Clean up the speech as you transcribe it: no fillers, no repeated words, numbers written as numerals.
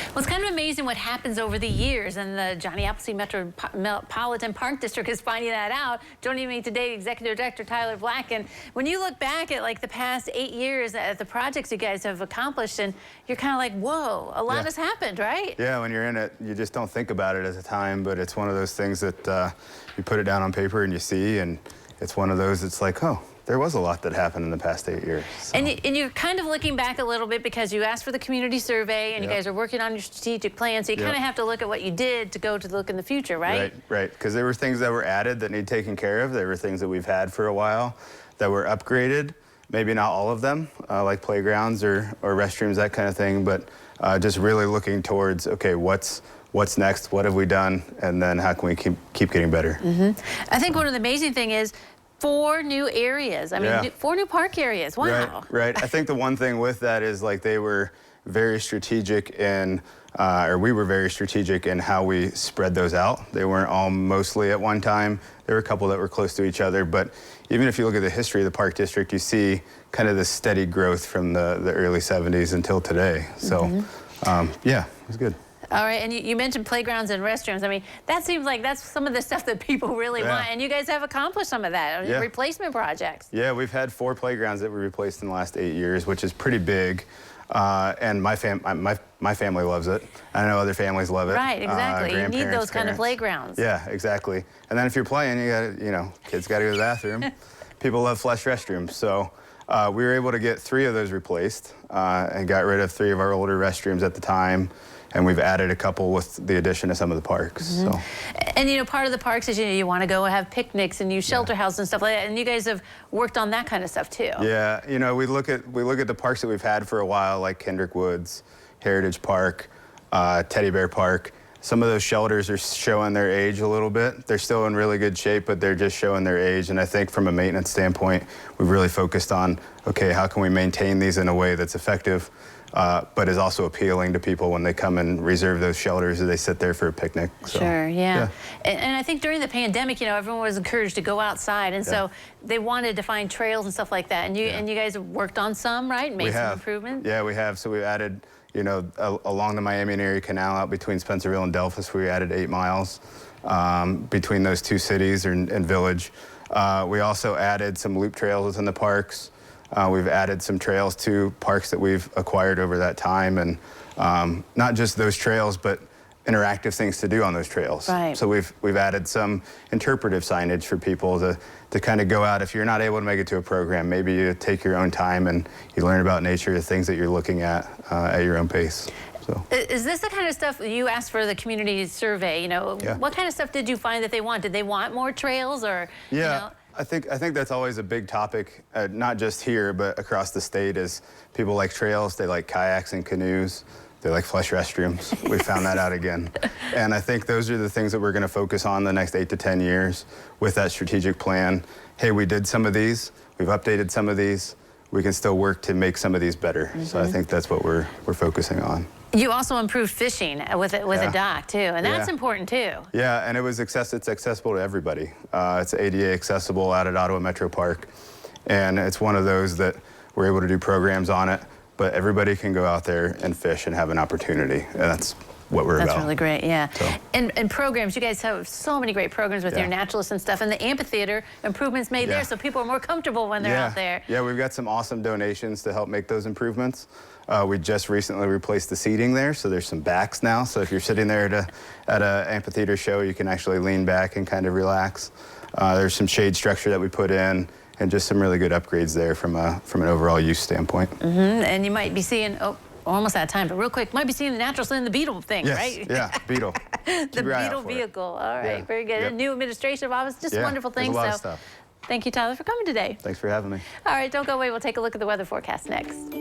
Well, it's kind of amazing what happens over the years, and the Johnny Appleseed Metropolitan Park District is finding that out. Joining me today, Executive Director Tyler Black. And when you look back at like the past 8 years at the projects you guys have accomplished, and you're kind of like, whoa, a lot has happened, right? Yeah, when you're in it, you just don't think about it at the time, but it's one of those things that you put it down on paper and you see, and it's one of those, it's like, oh, there was a lot that happened in the past 8 years. So. And you're kind of looking back a little bit because you asked for the community survey and you guys are working on your strategic plan, so you kind of have to look at what you did to go to look in the future, right? Right, because there were things that were added that need taken care of. There were things that we've had for a while that were upgraded, maybe not all of them, like playgrounds or restrooms, that kind of thing, but just really looking towards, okay, what's next, what have we done, and then how can we keep getting better? I think one of the amazing thing is 4 new areas. I mean, 4 new park areas. Wow. Right. I think the one thing with that is like they were very strategic in, or we were very strategic in how we spread those out. They weren't all mostly at one time. There were a couple that were close to each other, but even if you look at the history of the park district, you see kind of the steady growth from the early 70s until today. So, yeah, it was good. All right, and you mentioned playgrounds and restrooms. I mean, that seems like that's some of the stuff that people really want, and you guys have accomplished some of that, replacement projects. Yeah, we've had 4 playgrounds that we replaced in the last 8 years, which is pretty big, and my family loves it. I know other families love it. Right, exactly. You need those kind of playgrounds. Yeah, exactly. And then if you're playing, you got, kids got to go to the bathroom. People love flush restrooms, so we were able to get 3 of those replaced and got rid of 3 of our older restrooms at the time. And we've added a couple with the addition of some of the parks. So. And part of the parks is you want to go have picnics and use shelter houses and stuff like that. And you guys have worked on that kind of stuff too. Yeah, we look at the parks that we've had for a while, like Kendrick Woods, Heritage Park, Teddy Bear Park. Some of those shelters are showing their age a little bit. They're still in really good shape, but they're just showing their age. And I think from a maintenance standpoint, we've really focused on, okay, how can we maintain these in a way that's effective, but is also appealing to people when they come and reserve those shelters or they sit there for a picnic. So, sure, yeah. And I think during the pandemic, everyone was encouraged to go outside, and so they wanted to find trails and stuff like that. And you guys have worked on some, right? Made some improvements? Yeah, we have. So we added, along the Miami and Erie Canal out between Spencerville and Delphus, we added 8 miles between those 2 cities and village. We also added some loop trails within the parks. We've added some trails to parks that we've acquired over that time, and not just those trails, but interactive things to do on those trails. Right. So we've added some interpretive signage for people to kind of go out. If you're not able to make it to a program, maybe you take your own time and you learn about nature, the things that you're looking at your own pace. So. Is this the kind of stuff you asked for the community survey? What kind of stuff did you find that they want? Did they want more trails, or? Yeah. I think that's always a big topic, not just here, but across the state, is people like trails, they like kayaks and canoes, they like flush restrooms. We found that out again. And I think those are the things that we're going to focus on the next 8 to 10 years with that strategic plan. Hey, we did some of these, we've updated some of these, we can still work to make some of these better. So I think that's what we're focusing on. You also improved fishing with a dock too, and that's important too. Yeah, and it's accessible to everybody. It's ADA accessible out at Ottawa Metro Park, and it's one of those that we're able to do programs on it, but everybody can go out there and fish and have an opportunity, and that's what we're about. That's really great, yeah. So. And programs, you guys have so many great programs with your naturalists and stuff, and the amphitheater improvements made there, so people are more comfortable when they're out there. Yeah, we've got some awesome donations to help make those improvements. We just recently replaced the seating there, so there's some backs now. So if you're sitting there at an amphitheater show, you can actually lean back and kind of relax. There's some shade structure that we put in, and just some really good upgrades there from an overall use standpoint. And you might be seeing, almost out of time, but real quick, might be seeing the naturalist in the Beetle thing, right? Yeah, Beetle. The Beetle vehicle. All right, very good. A new administrative office, just wonderful things. There's a lot of stuff. Thank you, Tyler, for coming today. Thanks for having me. All right, don't go away. We'll take a look at the weather forecast next.